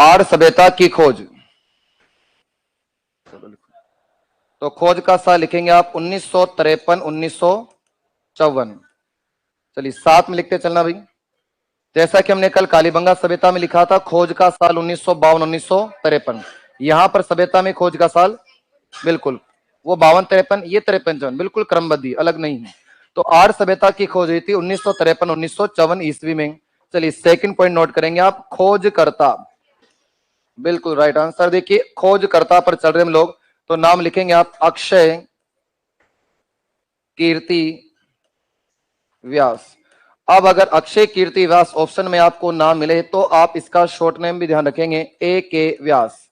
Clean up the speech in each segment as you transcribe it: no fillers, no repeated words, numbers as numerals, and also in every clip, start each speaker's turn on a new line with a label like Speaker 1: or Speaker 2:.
Speaker 1: आर्य सभ्यता की खोज। तो खोज का साल लिखेंगे आप 1953 1954। चलिए साथ में लिखते चलना भाई। जैसा कि हमने कल कालीबंगा सभ्यता में लिखा था खोज का साल 1952 1953, यहां पर सभ्यता में खोज का साल बिल्कुल वो 52 53, ये 53 54, बिल्कुल क्रमबद्ध अलग नहीं है। तो आर्य सभ्यता की खोज हुई थी 1953 1954 ईस्वी में। चलिए सेकंड पॉइंट नोट करेंगे आप, खोजकर्ता। बिल्कुल राइट आंसर। देखिए खोजकर्ता पर चल रहे हम लोग, तो नाम लिखेंगे आप अक्षय कीर्ति व्यास। अब अगर अक्षय कीर्ति व्यास ऑप्शन में आपको नाम मिले तो आप इसका शॉर्ट नेम भी ध्यान रखेंगे, ए के व्यास।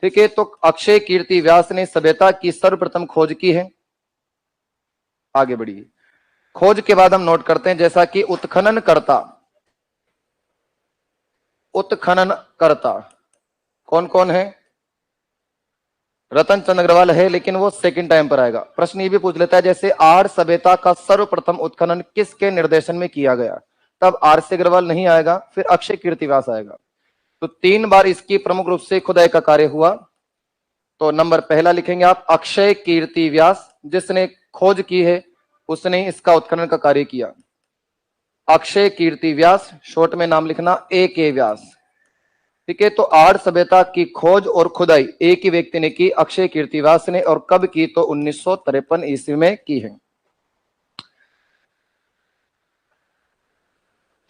Speaker 1: ठीक है, तो अक्षय कीर्ति व्यास ने सभ्यता की सर्वप्रथम खोज की है। आगे बढ़िए। खोज के बाद हम नोट करते हैं जैसा कि उत्खनन करता। उत्खनन करता कौन कौन है? रतन चंद्र अग्रवाल है, लेकिन वो सेकंड टाइम पर आएगा। प्रश्न ये भी पूछ लेता है जैसे आर्य सभ्यता का सर्वप्रथम उत्खनन किसके निर्देशन में किया गया, तब आर सी अग्रवाल नहीं आएगा, फिर अक्षय कीर्तिवास आएगा। तो 3 बार इसकी प्रमुख रूप से खुदाई का कार्य हुआ। तो नंबर पहला लिखेंगे आप अक्षय कीर्ति व्यास, जिसने खोज की है उसने इसका उत्खनन का कार्य किया। अक्षय कीर्ति व्यास, शॉर्ट में नाम लिखना ए के व्यास। ठीक है, तो आर्य सभ्यता की खोज और खुदाई एक ही व्यक्ति ने की, अक्षय कीर्तिवास ने। और कब की? तो 1953 ईस्वी में की है।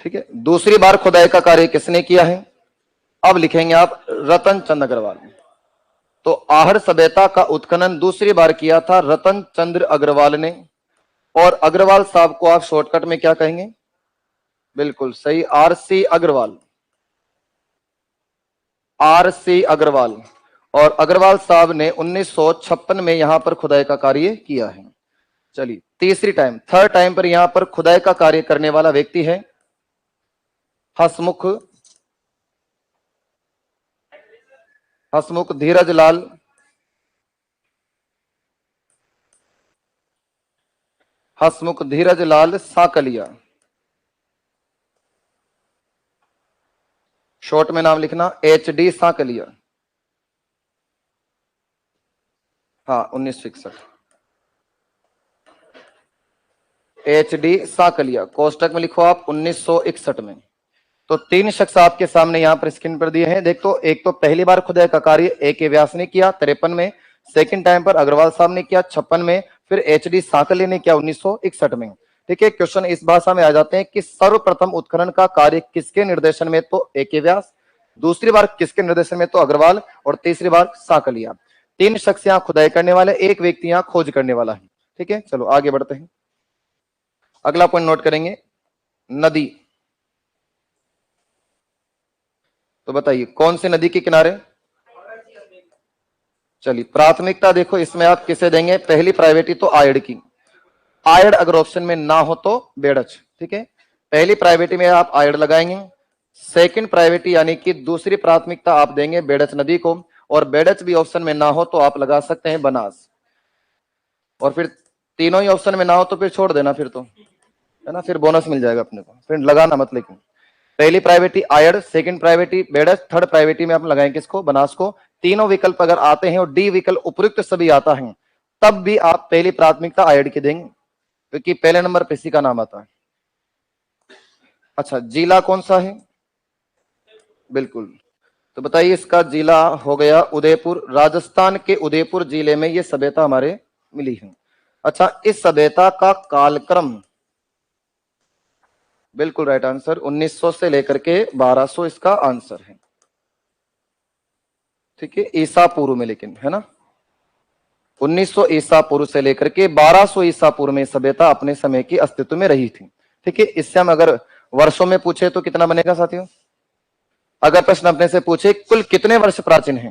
Speaker 1: ठीक है, दूसरी बार खुदाई का कार्य किसने किया है? अब लिखेंगे आप रतन चंद्र अग्रवाल। तो आर्य सभ्यता का उत्खनन दूसरी बार किया था रतन चंद्र अग्रवाल ने। और अग्रवाल साहब को आप शॉर्टकट में क्या कहेंगे? बिल्कुल सही, R C Agarwal. R C Agarwal. और अग्रवाल साहब ने 1956 में यहां पर खुदाई का कार्य किया है। चलिए थर्ड टाइम पर यहां पर खुदाई का कार्य करने वाला व्यक्ति है हसमुख हसमुख धीरज लाल हसमुख धीरज लाल साकलिया। शॉर्ट में नाम लिखना एच डी साकलिया। हाँ 1961। एच डी साकलिया, कोष्टक में लिखो आप 1961 में। तो 3 शख्स आपके सामने यहां पर स्क्रीन पर दिए हैं। देखो एक तो पहली बार खुदाई का कार्य ए के व्यास ने किया 53 में, सेकंड टाइम पर अग्रवाल साहब ने किया 56 में, फिर एच डी साकले ने किया 1961 में। ठीक है, क्वेश्चन इस भाषा में आ जाते हैं कि सर्वप्रथम उत्खनन का कार्य किसके निर्देशन में? तो ए के व्यास। दूसरी बार किसके निर्देशन में? तो अग्रवाल। और तीसरी बार साकलिया। 3 शख्स यहां खुदाई करने वाले, एक व्यक्ति यहां खोज करने वाला है। ठीक है, चलो आगे बढ़ते हैं। अगला पॉइंट नोट करेंगे, नदी। तो बताइए कौन सी नदी के किनारे? चलिए प्राथमिकता देखो इसमें आप किसे देंगे? पहली प्रायोरिटी तो आयड की। आयड अगर ऑप्शन में ना हो तो बेड़च। ठीक है, पहली प्रायोरिटी में आप आयड लगाएंगे। सेकंड प्रायोरिटी यानी कि दूसरी प्राथमिकता आप देंगे बेड़च नदी को। और बेड़च भी ऑप्शन में ना हो तो आप लगा सकते हैं बनास। और फिर तीनों ही ऑप्शन में ना हो तो फिर छोड़ देना, फिर तो है ना, फिर बोनस मिल जाएगा अपने को, फिर लगाना मत। लेकिन पहली प्रायोरिटी आयड, सेकंड प्रायोरिटी बेड़च, थर्ड प्रायोरिटी में आप लगाएंगे किसको? बनास को। तीनों विकल्प अगर आते हैं और डी विकल्प उपयुक्त सभी आता है, तब भी आप पहली प्राथमिकता आयड की देंगे, क्योंकि पहले नंबर पे इसी का नाम आता है। अच्छा, जिला कौन सा है? बिल्कुल, तो बताइए इसका जिला हो गया उदयपुर। राजस्थान के उदयपुर जिले में ये सभ्यता हमारे मिली है। अच्छा, इस सभ्यता का कालक्रम, बिल्कुल राइट आंसर, 1900 से लेकर के 1200 इसका आंसर है। ठीक है, ईसा पूर्व में, लेकिन है ना 1900 ईसा पूर्व से लेकर के 1200 ईसा पूर्व में सभ्यता अपने समय की अस्तित्व में रही थी। ठीक है, इससे हम अगर वर्षों में पूछे तो कितना बनेगा साथियों? अगर प्रश्न अपने से पूछे कुल कितने वर्ष प्राचीन है,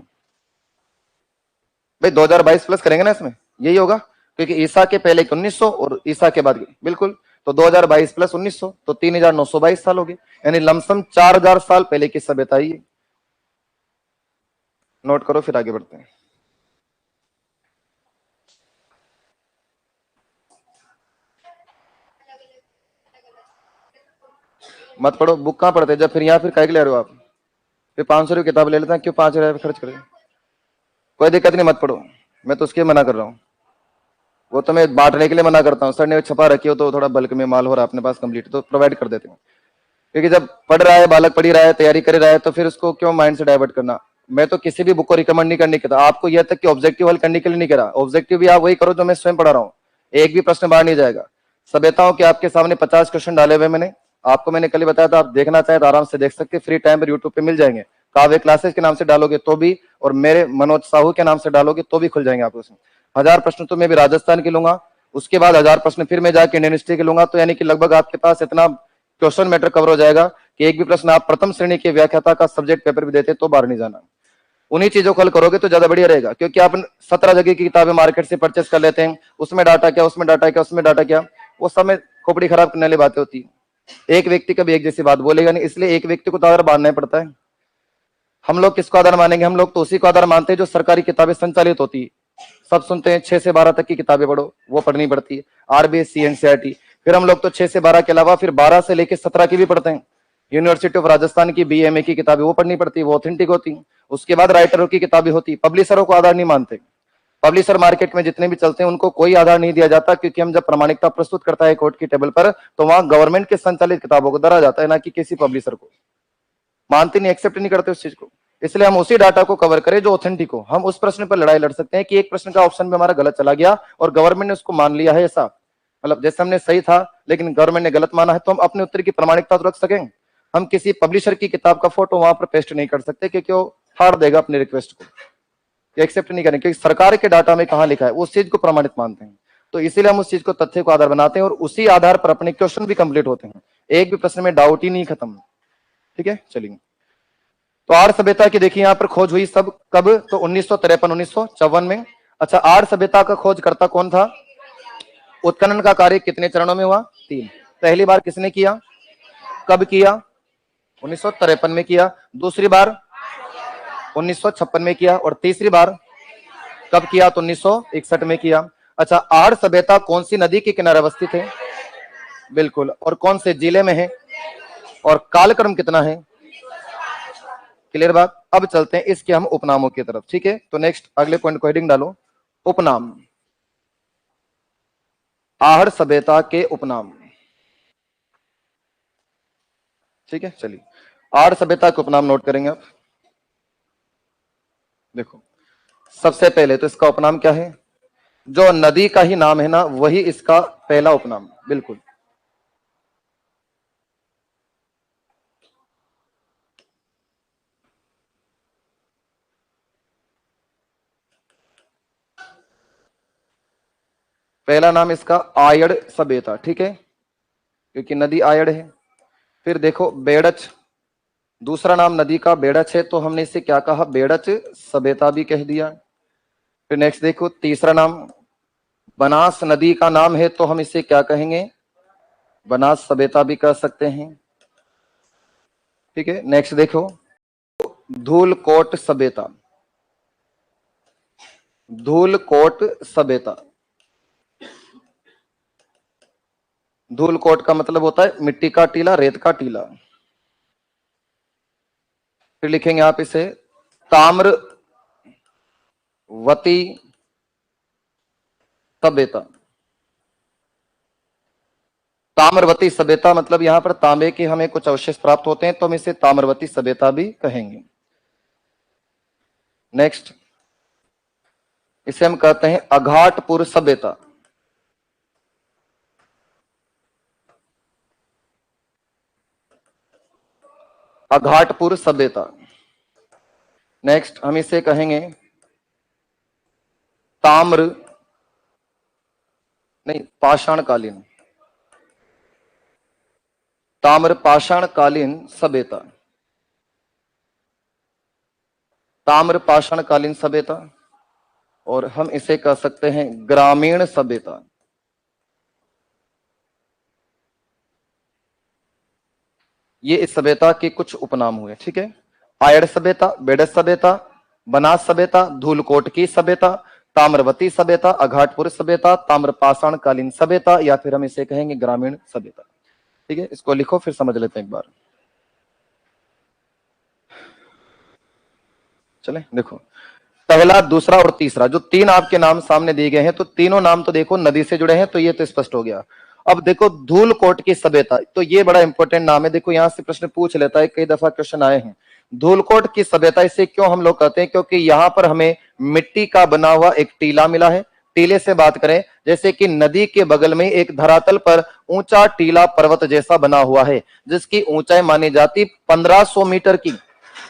Speaker 1: भाई 2022 प्लस करेंगे ना इसमें, यही होगा, क्योंकि ईसा के पहले 1900 और ईसा के बाद बिल्कुल, तो 2022 प्लस 1900 तो 3922 साल हो गए, यानी लमसम 4000 साल पहले की सभ्यता ही है। नोट करो, फिर आगे बढ़ते हैं। मत पढ़ो, बुक कहां पढ़ते जब, फिर यहां फिर काय के ले रहे हो आप? फिर 500 रुपये किताब ले लेते हैं, क्यों 5,000 खर्च करें? कोई दिक्कत नहीं, मत पढ़ो, मैं तो उसके मना कर रहा हूँ, वो तो मैं बांटने के लिए मना करता हूँ। सर ने छपा रखी हो तो थोड़ा बल्क में माल हो रहा है अपने पास कंप्लीट, तो प्रोवाइड कर देते हैं। क्योंकि जब पढ़ रहा है बालक, पढ़ ही रहा है, तैयारी कर रहा है, तो फिर उसको क्यों माइंड से डाइवर्ट करना। मैं तो किसी भी बुक को रिकमेंड नहीं करने की था, आपको यह तक कि ऑब्जेक्टिव हल करने के लिए नहीं करा। ऑब्जेक्टिव भी आप वही करो जो मैं स्वयं पढ़ा रहा हूँ, एक भी प्रश्न बाहर नहीं जाएगा। सभ्यताओं के आपके सामने 50 क्वेश्चन डाले हुए मैंने आपको, मैंने कल ही बताया था, आप देखना चाहे तो आराम से देख सकते, फ्री टाइम पर यूट्यूब पे मिल जाएंगे। काव्य क्लासेस के नाम से डालोगे तो भी, और मेरे मनोज साहू के नाम से डालोगे तो भी खुल जाएंगे आपको उसमें। 1000 प्रश्न तो मैं भी राजस्थान के लूंगा, उसके बाद 1000 प्रश्न फिर मैं जाके इंडियन हिस्ट्री के लूंगा, तो यानी कि लगभग आपके पास इतना क्वेश्चन मैटर कवर हो जाएगा कि एक भी प्रश्न आप प्रथम श्रेणी के व्याख्याता का सब्जेक्ट पेपर भी देते तो बाहर नहीं जाना। उन्हीं चीजों को हल करोगे तो ज्यादा बढ़िया रहेगा, क्योंकि आप 17 जगह की किताबें मार्केट से परचेस कर लेते हैं, उसमें डाटा क्या, उसमें डाटा क्या, उसमें डाटा क्या, वो समय खोपड़ी खराब करने वाली बातें होती है। एक व्यक्ति कभी एक जैसी बात बोलेगा नहीं, इसलिए एक व्यक्ति को तो आधार मानना पड़ता है। हम लोग किसको आधार मानेंगे? हम लोग तो उसी को आधार मानते हैं जो सरकारी किताबें संचालित होती है। सब सुनते हैं 6 से 12 तक की किताबें पढ़ो, वो पढ़नी पड़ती है, आरबीएससी एनसीईआरटी। फिर हम लोग तो 6 से 12 के अलावा फिर 12 से लेकर 17 की भी पढ़ते हैं। यूनिवर्सिटी ऑफ राजस्थान की बीएमए की किताबें वो पढ़नी पड़ती है, वो ऑथेंटिक होती है। उसके बाद राइटरों की किताबें होती है। पब्लिशरों को आधार नहीं मानते। पब्लिशर मार्केट में जितने भी चलते हैं उनको कोई आधार नहीं दिया जाता, क्योंकि हम जब प्रमाणिकता प्रस्तुत करता है कोर्ट की टेबल पर, तो वहां गवर्नमेंट के संचालित किताबों को धरा जाता है, ना कि किसी पब्लिशर को। मानते नहीं, एक्सेप्ट नहीं करते उस चीज को। इसलिए हम उसी डाटा को कवर करें जो ऑथेंटिक हो। हम उस प्रश्न पर लड़ाई लड़ सकते हैं कि एक प्रश्न का ऑप्शन में हमारा गलत चला गया और गवर्नमेंट ने उसको मान लिया है, ऐसा मतलब जैसे हमने सही था लेकिन गवर्नमेंट ने गलत माना है, तो हम अपने उत्तर की प्रमाणिकता तो रख सकेंगे। हम किसी पब्लिशर की किताब का फोटो वहां पर पेस्ट नहीं कर सकते, क्योंकि वो फाड़ देगा अपनी रिक्वेस्ट को, एक्सेप्ट नहीं करेंगे, क्योंकि सरकार के डाटा में कहां लिखा है वो उस चीज को प्रमाणित मानते हैं। तो इसीलिए हम उस चीज को तथ्य को आधार बनाते हैं और उसी आधार पर अपने क्वेश्चन भी कंप्लीट होते हैं। एक भी प्रश्न में डाउट ही नहीं खत्म। ठीक है, चलिए। तो आर्य सभ्यता की देखिए यहां पर खोज हुई सब कब? तो 1953 1954 में। अच्छा, आर्य सभ्यता का खोजकर्ता कौन था? उत्खनन का कार्य कितने चरणों में हुआ? 3। पहली बार किसने किया, कब किया? 1953 में किया। दूसरी बार 1956 में किया। और तीसरी बार कब किया? तो 1961 में किया। अच्छा, आर्य सभ्यता कौन सी नदी के किनारे अवस्थित है? बिल्कुल। और कौन से जिले में है? और कालक्रम कितना है? क्लियर बात। अब चलते हैं इसके हम उपनामों की तरफ। ठीक है, तो नेक्स्ट अगले पॉइंट को हेडिंग डालो, उपनाम। आहड़ सभ्यता के उपनाम। ठीक है, चलिए आहड़ सभ्यता के उपनाम नोट करेंगे आप। देखो, सबसे पहले तो इसका उपनाम क्या है? जो नदी का ही नाम है ना, वही इसका पहला उपनाम। बिल्कुल। पहला नाम इसका आयड़ सभ्यता। ठीक है, क्योंकि नदी आयड़ है। फिर देखो बेड़च, दूसरा नाम नदी का बेड़च है, तो हमने इसे क्या कहा? बेड़च सभ्यता भी कह दिया। फिर नेक्स्ट देखो, तीसरा नाम बनास नदी का नाम है, तो हम इसे क्या कहेंगे? बनास सभ्यता भी कह सकते हैं। ठीक है, नेक्स्ट देखो, धूलकोट सभ्यता। धूलकोट सभ्यता, धूलकोट का मतलब होता है मिट्टी का टीला, रेत का टीला। फिर लिखेंगे आप इसे ताम्रवती सभ्यता। ताम्रवती सभ्यता मतलब यहां पर तांबे के हमें कुछ अवशेष प्राप्त होते हैं, तो हम इसे ताम्रवती सभ्यता भी कहेंगे। नेक्स्ट, इसे हम कहते हैं अघाटपुर सभ्यता। अघाटपुर सभ्यता। नेक्स्ट, हम इसे कहेंगे ताम्र नहीं पाषाणकालीन, ताम्र पाषाणकालीन सभ्यता। ताम्र पाषाणकालीन सभ्यता। और हम इसे कह सकते हैं ग्रामीण सभ्यता। ये इस सभ्यता के कुछ उपनाम हुए। ठीक है, आयड़ सभ्यता, बेड़च सभ्यता, बनास सभ्यता, धूलकोट की सभ्यता, ताम्रवती सभ्यता, अघाटपुर सभ्यता, ताम्रपाषाण कालीन सभ्यता, या फिर हम इसे कहेंगे ग्रामीण सभ्यता। ठीक है, इसको लिखो फिर समझ लेते हैं एक बार। चले देखो, पहला, दूसरा और तीसरा जो तीन आपके नाम सामने दिए गए हैं, तो तीनों नाम तो देखो नदी से जुड़े हैं, तो ये तो स्पष्ट हो गया। अब देखो धूलकोट की सभ्यता, तो ये बड़ा इंपॉर्टेंट नाम है, देखो यहां से प्रश्न पूछ लेता है, कई दफा क्वेश्चन आए हैं। धूलकोट की सभ्यता इसे क्यों हम लोग कहते हैं, क्योंकि यहां पर हमें मिट्टी का बना हुआ एक टीला मिला है। टीले से बात करें, जैसे कि नदी के बगल में एक धरातल पर ऊंचा टीला पर्वत जैसा बना हुआ है, जिसकी ऊंचाई मानी जाती 1500 मीटर की।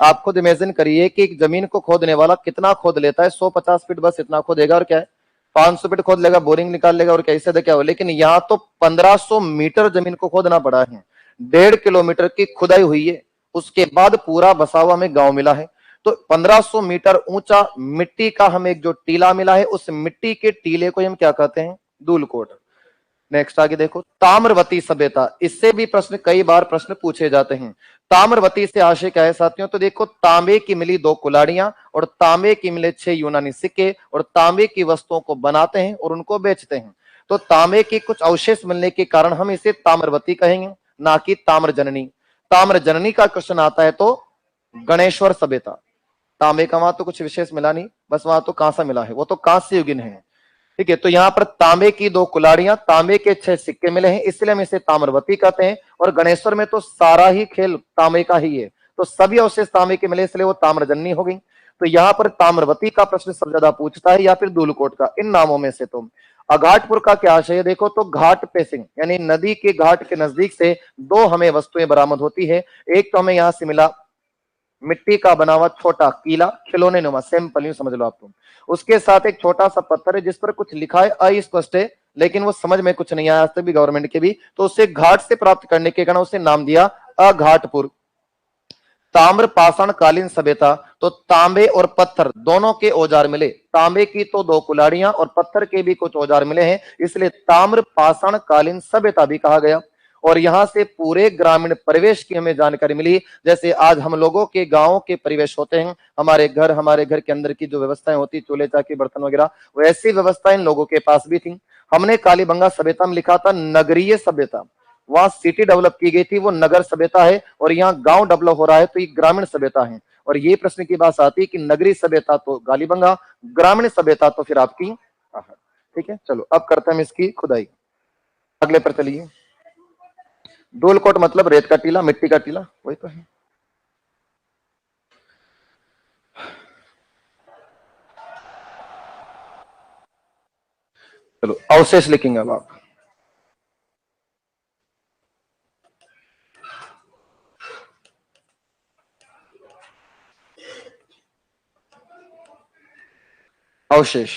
Speaker 1: आप खुद इमेजिन करिए कि एक जमीन को खोदने वाला कितना खोद लेता है, 150 फीट बस इतना खोदेगा, और क्या है 500 फीट खोद लेगा, बोरिंग निकाल लेगा, और कैसे दे क्या हो। लेकिन यहां तो 1500 मीटर जमीन को खोदना पड़ा है, 1.5 किलोमीटर की खुदाई हुई है, उसके बाद पूरा बसा हुआ हमें गांव मिला है। तो 1500 मीटर ऊंचा मिट्टी का हमें एक जो टीला मिला है, उस मिट्टी के टीले को हम क्या कहते हैं, धूलकोट। नेक्स्ट आगे देखो, ताम्रवती सभ्यता, इससे भी प्रश्न कई बार प्रश्न पूछे जाते हैं। ताम्रवती से आशय क्या है साथियों, तो देखो तांबे की मिली 2 कुल्हाड़ियां और तांबे की मिले 6 यूनानी सिक्के, और तांबे की वस्तुओं को बनाते हैं और उनको बेचते हैं। तो तांबे के कुछ अवशेष मिलने के कारण हम इसे ताम्रवती कहेंगे, ना कि ताम्रजननी। ताम्रजननी का क्वेश्चन आता है तो गणेश्वर सभ्यता। तांबे का वहां तो कुछ विशेष मिला नहीं, बस वहां तो कांसा मिला है, वो तो कांस्य युगीन है। ठीक है, तो यहां पर तांबे की 2 कुल्हाड़ियां, तांबे के 6 सिक्के मिले हैं, इसलिए हम इसे ताम्रवती कहते हैं। और गणेश्वर में तो सारा ही खेल तांबे का ही है, तो सभी अवशेष तांबे के मिले, इसलिए वो ताम्रजन्नी हो गई। तो यहां पर ताम्रवती का प्रश्न सबसे ज्यादा पूछता है, या फिर धूलकोट का, इन नामों में से। तो अघाटपुर का क्या आशय है, देखो तो घाट पेसिंग, यानी नदी के घाट के नजदीक से 2 हमें वस्तुएं बरामद होती है। एक तो हमें यहां से मिला मिट्टी का बना हुआ छोटा कीला, खिलौने नुमा, सिंपल यूं समझ लो आप तुम। उसके साथ एक छोटा सा पत्थर है जिस पर कुछ लिखा है, अस्पष्ट है, लेकिन वो समझ में कुछ नहीं आया आज तक भी गवर्नमेंट के भी, तो उसे घाट से प्राप्त करने के कारण उसे नाम दिया अघाटपुर। ताम्र पाषाण कालीन सभ्यता, तो तांबे और पत्थर दोनों के औजार मिले, तांबे की तो 2 कुल्हाड़ियां और पत्थर के भी कुछ औजार मिले हैं, इसलिए ताम्र पाषाण कालीन सभ्यता भी कहा गया। और यहां से पूरे ग्रामीण परिवेश की हमें जानकारी मिली, जैसे आज हम लोगों के गांवों के परिवेश होते हैं, हमारे घर के अंदर की जो व्यवस्थाएं होती, चूल्हे चाकी बर्तन वगैरह, वैसी व्यवस्थाएं इन लोगों के पास भी थी। हमने कालीबंगा सभ्यता में लिखा था नगरीय सभ्यता, वहां सिटी डेवलप की गई थी, वो नगर सभ्यता है, और यहाँ गांव डेवलप हो रहा है, तो ये ग्रामीण सभ्यता है। और ये प्रश्न की बात आती है कि नगरीय सभ्यता तो कालीबंगा, ग्रामीण सभ्यता तो फिर आपकी आहट। ठीक है, चलो अब करते हैं हम इसकी खुदाई, अगले पर चलिए। धूलकोट मतलब रेत का टीला, मिट्टी का टीला, वही तो है। चलो अवशेष लिखेंगे अब आप। अवशेष,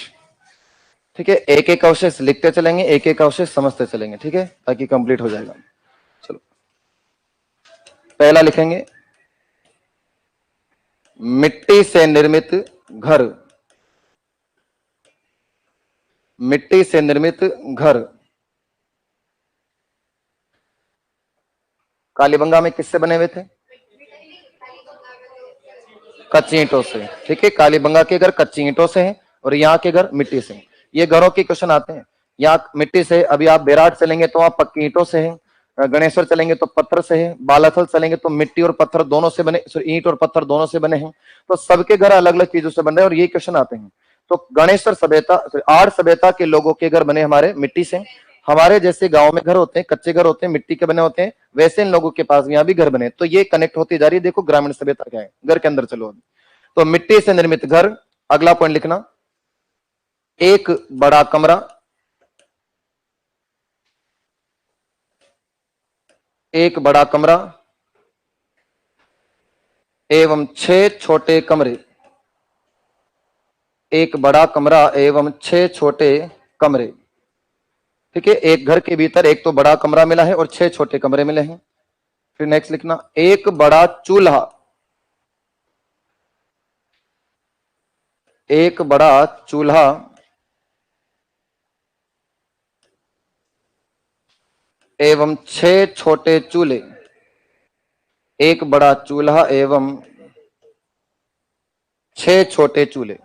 Speaker 1: ठीक है, एक एक अवशेष लिखते चलेंगे, एक एक अवशेष समझते चलेंगे, ठीक है, ताकि कंप्लीट हो जाएगा। चलो पहला लिखेंगे, मिट्टी से निर्मित घर, मिट्टी से निर्मित घर। कालीबंगा में किससे बने हुए थे, कच्ची ईंटों से। ठीक है, कालीबंगा के घर कच्ची ईंटों से हैं, और यहाँ के घर मिट्टी से। ये घरों के क्वेश्चन आते हैं, यहाँ मिट्टी से। अभी आप बेराट चलेंगे तो आप पक्की ईंटों से हैं, गणेश्वर चलेंगे तो पत्थर से है, बालाथल चलेंगे तो मिट्टी और पत्थर दोनों से बने, ईंट और पत्थर दोनों से बने हैं। तो सबके घर अलग अलग चीजों से बन रहे हैं, और ये क्वेश्चन आते हैं। तो गणेश्वर सभ्यता, आर्य सभ्यता के लोगों के घर बने हमारे मिट्टी से। हमारे जैसे गांव में घर होते हैं, कच्चे घर होते हैं, मिट्टी के बने होते हैं, वैसे इन लोगों के पास यहाँ भी घर बने। तो ये कनेक्ट होती जा रही है। देखो ग्रामीण सभ्यता क्या है, घर के अंदर चलो। तो मिट्टी से निर्मित घर, अगला पॉइंट लिखना, एक बड़ा कमरा, एक बड़ा कमरा एवं 6 छोटे कमरे, एक बड़ा कमरा एवं 6 छोटे कमरे। ठीक है, एक घर के भीतर एक तो बड़ा कमरा मिला है और 6 छोटे कमरे मिले हैं। फिर नेक्स्ट लिखना, एक बड़ा चूल्हा, एक बड़ा चूल्हा एवं 6 छोटे चूल्हे, एक बड़ा चूल्हा एवं 6 छोटे चूल्हे।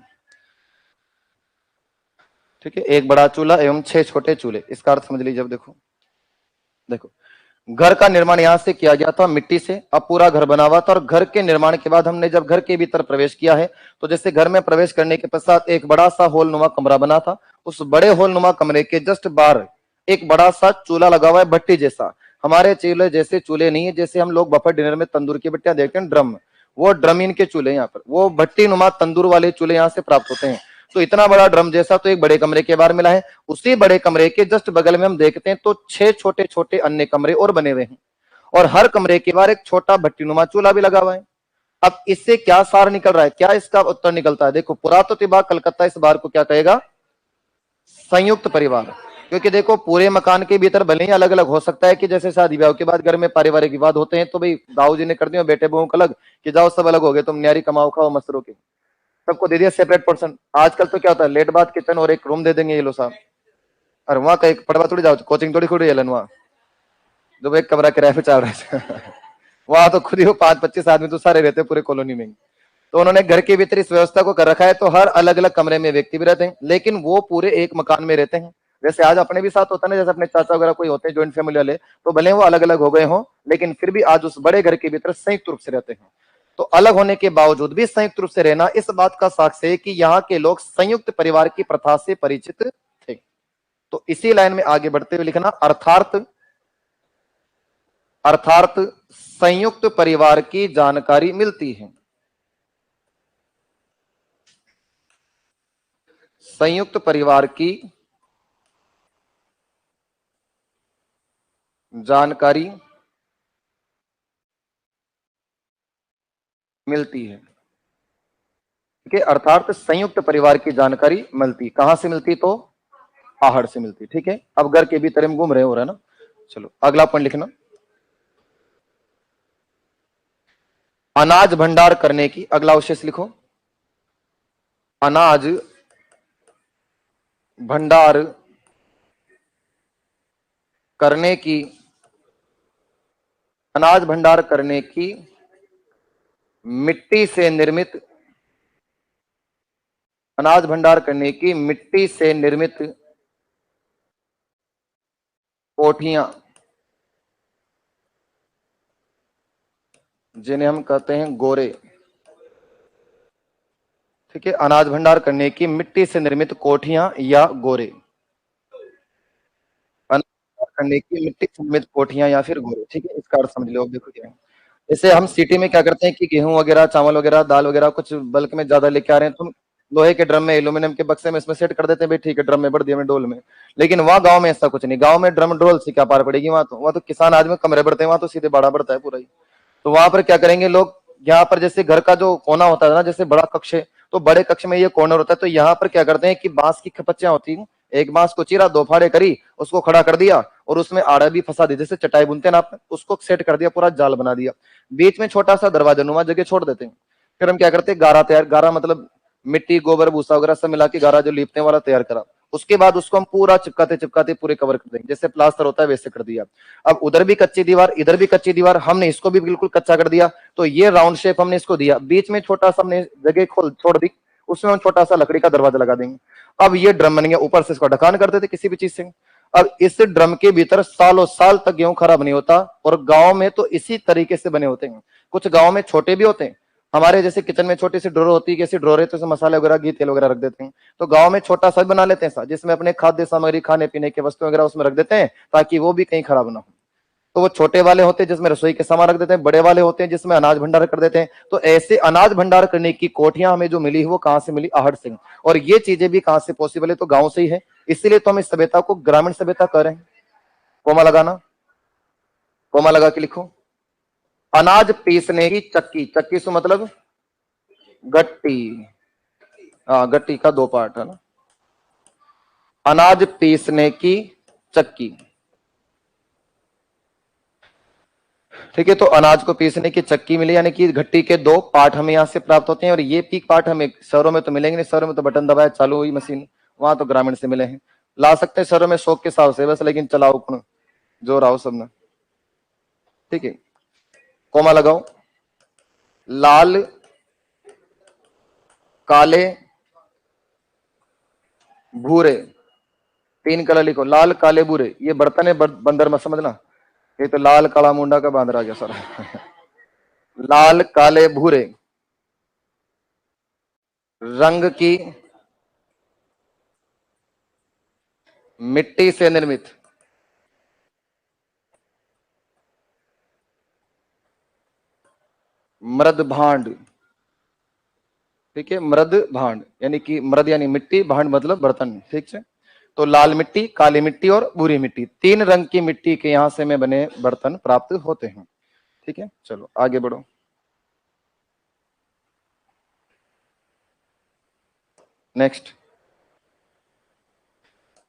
Speaker 1: ठीक है, एक बड़ा चूल्हा एवं 6 छोटे चूल्हे, इसका अर्थ समझ लीजिए। अब देखो देखो घर का निर्माण यहां से किया गया था मिट्टी से, अब पूरा घर बना हुआ था, और घर के निर्माण के बाद हमने जब घर के भीतर प्रवेश किया है तो जैसे घर में प्रवेश करने के पश्चात एक बड़ा सा होल नुमा कमरा बना था, उस बड़े होल नुमा कमरे के जस्ट बाहर एक बड़ा सा चूल्हा लगा हुआ है, भट्टी जैसा। हमारे चूल्हे जैसे चूल्हे नहीं है जैसे हम लोग बफर डिनर में तंदूर की भट्टियां देखते हैं, ड्रम, वो ड्रम इनके चूल्हे यहाँ पर, वो भट्टी नुमा तंदूर वाले चूल्हे यहाँ से प्राप्त होते हैं। तो इतना बड़ा ड्रम जैसा तो एक बड़े कमरे के बाहर मिला है। उसी बड़े कमरे के जस्ट बगल में हम देखते हैं तो 6 छोटे छोटे अन्य कमरे और बने हुए हैं, और हर कमरे के बाहर एक छोटा भट्टीनुमा चूल्हा भी लगा हुआ है। अब इससे क्या सार निकल रहा है, क्या इसका उत्तर निकलता है? देखो, पुरातत्व विभाग कलकत्ता इस बार को क्या कहेगा? संयुक्त परिवार। क्योंकि देखो, पूरे मकान के भीतर भले ही अलग अलग हो सकता है कि जैसे शादी ब्याह के बाद घर में पारिवारिक विवाद होते हैं तो भाई दाऊ जी ने कर दिया बेटे बहु को अलग, कि जाओ सब अलग हो गए, तुम न्यारी कमाओ खाओ मस्त रहो के, सबको दे दिया सेपरेट पर्सन। आजकल तो क्या होता है, लेट बाथ किचन और एक रूम दे देंगे ये लो साहब, और वहां का एक पढ़वा थोड़ी जाओ, कोचिंग थोड़ी खुड़ी है वहां, जो एक कमरा किराए पे चल रहा है वहां तो खुद ही वो 5-25 आदमी तो सारे रहते हैं पूरे कॉलोनी में। तो उन्होंने घर के भीतर इस व्यवस्था को कर रखा है, तो हर अलग अलग कमरे में व्यक्ति भी रहते हैं, लेकिन वो पूरे एक मकान में रहते हैं। जैसे आज अपने भी साथ होता है ना, जैसे अपने चाचा वगैरह कोई होते हैं ज्वाइंट फैमिली वाले, तो भले वो अलग अलग हो गए हों, लेकिन फिर भी आज उस बड़े घर के भीतर संयुक्त रूप से रहते हैं। तो अलग होने के बावजूद भी संयुक्त रूप से रहना इस बात का साक्ष्य है कि यहाँ के लोग संयुक्त परिवार की प्रथा से परिचित थे। तो इसी लाइन में आगे बढ़ते हुए लिखना, अर्थात अर्थात संयुक्त परिवार की जानकारी मिलती है। संयुक्त परिवार की जानकारी मिलती है। ठीक है, अर्थात संयुक्त परिवार की जानकारी मिलती, कहां से मिलती? तो आहड़ से मिलती। ठीक है, अब घर के भीतर हम घूम रहे हो रहा है ना। चलो अगला पॉइंट लिखना, अनाज भंडार करने की, अगला अवशेष लिखो, अनाज भंडार करने की, अनाज भंडार करने की मिट्टी से निर्मित, अनाज भंडार करने की मिट्टी से निर्मित कोठियां, जिन्हें हम कहते हैं गोरे। ठीक है, अनाज भंडार करने की मिट्टी से निर्मित कोठियां या गोरे, अनाज भंडार करने की मिट्टी से निर्मित कोठियां या फिर गोरे। ठीक है, इसका अर्थ समझ लो। अब देखो क्या है, जैसे हम सिटी में क्या करते हैं कि गेहूं वगैरह चावल वगैरह दाल वगैरह कुछ बल्क में ज्यादा लेके आ रहे हैं, तो लोहे के ड्रम में एल्यूमिनियम के बक्से में इसमें सेट कर देते हैं, भाई ठीक है ड्रम में भर दिया में डोल में। लेकिन वहां गांव में ऐसा कुछ नहीं, गांव में ड्रम डोल से क्या पार पड़ेगी, वहां तो किसान आदमी कमरे बढ़ते हैं, वहां तो सीधे बाड़ा बढ़ता है पूरा ही। तो वहां पर क्या करेंगे लोग, यहाँ पर जैसे घर का जो कोना होता है ना, जैसे बड़ा कक्ष है तो बड़े कक्ष में ये कॉर्नर होता है, तो यहाँ पर क्या करते हैं कि बांस की खपच्चियां होती हैं, एक बांस को चीरा, दो फाड़े करी, उसको खड़ा कर दिया और उसमें आड़ा भी फंसा दी, जैसे चटाई बुनते हैं ना आप, उसको सेट कर दिया, पूरा जाल बना दिया, बीच में छोटा सा दरवाजा नुमा जगह छोड़ देते हैं। फिर हम क्या करते हैं, गारा तैयार, गारा मतलब मिट्टी गोबर भूसा वगैरह सब मिला के गारा जो लीपते हैं वाला तैयार करा, उसके बाद उसको हम पूरा चिपकाते चिपकाते पूरे कवर कर देंगे, जैसे प्लास्टर होता है वैसे कर दिया। अब उधर भी कच्ची दीवार इधर भी कच्ची दीवार, हमने इसको भी बिल्कुल कच्चा कर दिया, तो ये राउंड शेप हमने इसको दिया, बीच में छोटा सा हमने जगह खोल छोड़ दी, उसमें हम छोटा सा लकड़ी का दरवाजा लगा देंगे। अब ये ड्रम बन गया, ऊपर से इसको ढकान कर देते किसी भी चीज से। अब इस ड्रम के भीतर सालों साल तक गेहूं खराब नहीं होता, और गांव में तो इसी तरीके से बने होते हैं। कुछ गांव में छोटे भी होते हैं, हमारे जैसे किचन में छोटी सी ड्रोर होती है, कैसी ड्रोर है तो उसमें मसाले वगैरह घी तेल वगैरह रख देते हैं, तो गांव में छोटा सा बना लेते हैं जिसमें अपने खाद्य सामग्री खाने पीने की वस्तु वगैरह उसमें रख देते हैं, ताकि वो भी कहीं खराब ना हो। तो वो छोटे वाले होते हैं जिसमें रसोई के सामान रख देते हैं, बड़े वाले होते हैं जिसमें अनाज भंडार कर देते हैं। तो ऐसे अनाज भंडार करने की कोठियां हमें जो मिली है वो कहां से मिली? आहड़ से। और ये चीजें भी कहां से पॉसिबल है? तो गांव से ही है, इसीलिए तो हम इस सभ्यता को ग्रामीण सभ्यता कह रहे हैं। कोमा लगाना, कोमा लगा के लिखो, अनाज पीसने की चक्की, चक्की से मतलब गट्टी, हाँ गट्टी का दो पार्ट है ना, अनाज पीसने की चक्की। ठीक है, तो अनाज को पीसने की चक्की मिली, यानी कि घट्टी के दो पार्ट हमें यहां से प्राप्त होते हैं, और ये पीक पार्ट हमें शहरों में तो मिलेंगे नहीं, शहरों में तो बटन दबाए चालू हुई मशीन, वहां तो ग्रामीण से मिले हैं। ला सकते हैं शहरों में शौक के हिसाब से बस, लेकिन चलाओ कौन, जो राहो सब ने। ठीक है, कोमा लगाओ, लाल काले भूरे, तीन कलर लिखो, लाल काले भूरे, ये बर्तन है बंदर मत समझना, ये तो लाल काला मुंडा का बांदर आ गया सर। लाल काले भूरे रंग की मिट्टी से निर्मित मृद भांड। ठीक है, मृद भांड यानी कि मृद यानी मिट्टी, भांड मतलब बर्तन। ठीक है, तो लाल मिट्टी, काली मिट्टी और भूरी मिट्टी, तीन रंग की मिट्टी के यहां से में बने बर्तन प्राप्त होते हैं। ठीक है, चलो आगे बढ़ो। नेक्स्ट,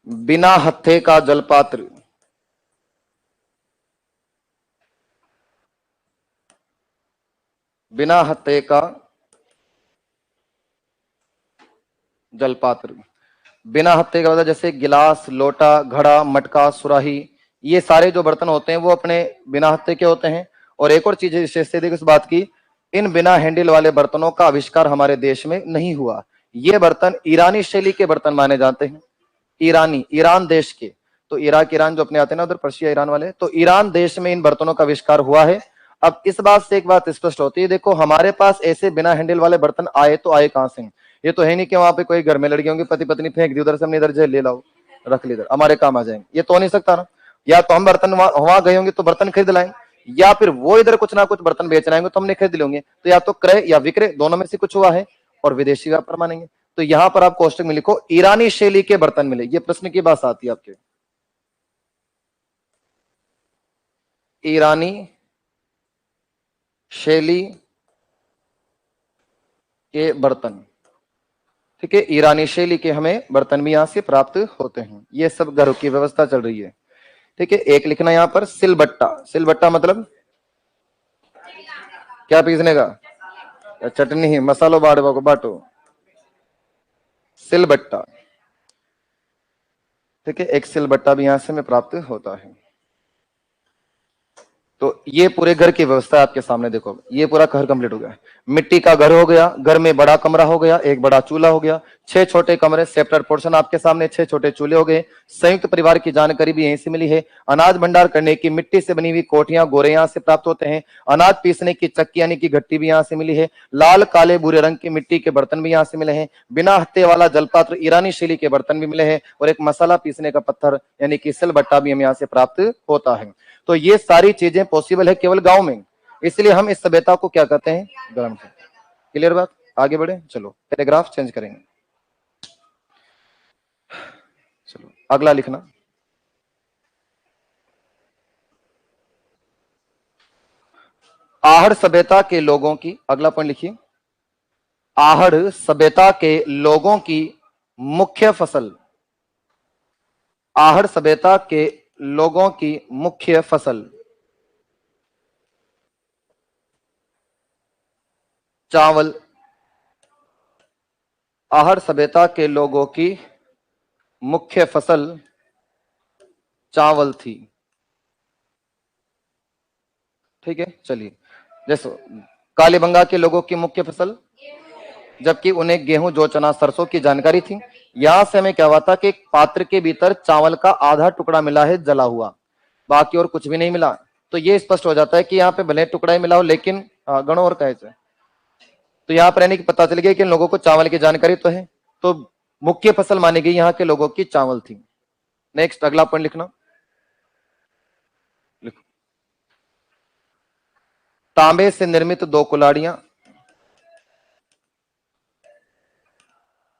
Speaker 1: बिना हत्थे का जलपात्र। बिना हत्थे का जलपात्र, बिना हत्थे का मतलब जैसे गिलास, लोटा, घड़ा, मटका, सुराही, ये सारे जो बर्तन होते हैं वो अपने बिना हत्थे के होते हैं। और एक और चीज विशेष देखो इस बात की, इन बिना हैंडल वाले बर्तनों का आविष्कार हमारे देश में नहीं हुआ। ये बर्तन ईरानी शैली के बर्तन माने जाते हैं। ईरानी, ईरान देश के, तो इराक ईरान जो अपने आते हैं ना उधर, पर्शिया ईरान वाले, तो ईरान देश में इन बर्तनों का आविष्कार हुआ है। अब इस बात से एक बात स्पष्ट होती है, देखो हमारे पास ऐसे बिना हैंडल वाले बर्तन आए तो आए कहां से? ये तो है नहीं कि वहां पे कोई घर में लड़की होंगी, पति पत्नी फेंक दी उधर से, हमने इधर जेल ले लाओ, रख ली इधर, हमारे काम आ जाएंगे, ये तो हो नहीं सकता ना। या तो हम बर्तन वहां गए होंगे तो बर्तन खरीद लाएंगे, या फिर वो इधर कुछ ना कुछ बर्तन बेच रहे होंगे तो हमने खरीद लेंगे। तो या तो क्रय या विक्रय, दोनों में से कुछ हुआ है, और विदेशी व्यापार मानेंगे। तो यहां पर आप कोष्टक में लिखो ईरानी शैली के बर्तन मिले, ये प्रश्न की बात आती है आपके। ईरानी शैली के बर्तन। ठीक है, ईरानी शैली के हमें बर्तन भी यहां से प्राप्त होते हैं। ये सब घरों की व्यवस्था चल रही है। ठीक है, एक लिखना यहां पर सिलबट्टा। सिलबट्टा मतलब क्या पीसने का? चटनी, मसालो बांटो को बांटो, सिलबट्टा। ठीक है, एक सिलबट्टा भी यहां से हमें प्राप्त होता है। तो ये पूरे घर की व्यवस्था आपके सामने देखो, ये पूरा घर कंप्लीट हो गया। मिट्टी का घर हो गया, घर में बड़ा कमरा हो गया, एक बड़ा चूल्हा हो गया, 6 छोटे कमरे, सेपरेट पोर्शन आपके सामने, 6 छोटे चूल्हे हो गए। संयुक्त परिवार की जानकारी भी यहीं से मिली है। अनाज भंडार करने की मिट्टी से बनी हुई कोठियां, गोरे यहां से प्राप्त होते हैं। अनाज पीसने की चक्की यानी कि घट्टी भी यहां से मिली है। लाल काले भूरे रंग की मिट्टी के बर्तन भी यहां से मिले हैं। बिना हत्थे वाला जलपात्र, ईरानी शैली के बर्तन भी मिले हैं। और एक मसाला पीसने का पत्थर यानी कि सिलबट्टा भी हमें यहां से प्राप्त होता है। तो ये सारी चीजें पॉसिबल है केवल गांव में, इसलिए हम इस सभ्यता को क्या कहते हैं? ग्राम सभ्यता। क्लियर बात? आगे बढ़े, चलो पैराग्राफ चेंज करेंगे। चलो अगला लिखना, आहड़ सभ्यता के लोगों की, अगला पॉइंट लिखिए, आहड़ सभ्यता के लोगों की मुख्य फसल। आहड़ सभ्यता के लोगों की मुख्य फसल चावल। आहड़ सभ्यता के लोगों की मुख्य फसल चावल थी। ठीक है, चलिए, जैसे कालीबंगा के लोगों की मुख्य फसल, जबकि उन्हें गेहूं, जौ, चना, सरसों की जानकारी थी। यहां से हमें क्या हुआ था कि एक पात्र के भीतर चावल का आधा टुकड़ा मिला है जला हुआ, बाकी और कुछ भी नहीं मिला। तो ये स्पष्ट हो जाता है कि यहाँ पे भले टुकड़ा ही मिला हो, लेकिन गणों और कैसे, तो यहाँ पर यानी कि पता चल गया कि इन लोगों को चावल की जानकारी तो है, तो मुख्य फसल मानी गई यहाँ के लोगों की चावल थी। नेक्स्ट अगला पॉइंट लिखना, लिखो, तांबे से निर्मित दो कुल्हाड़ियां।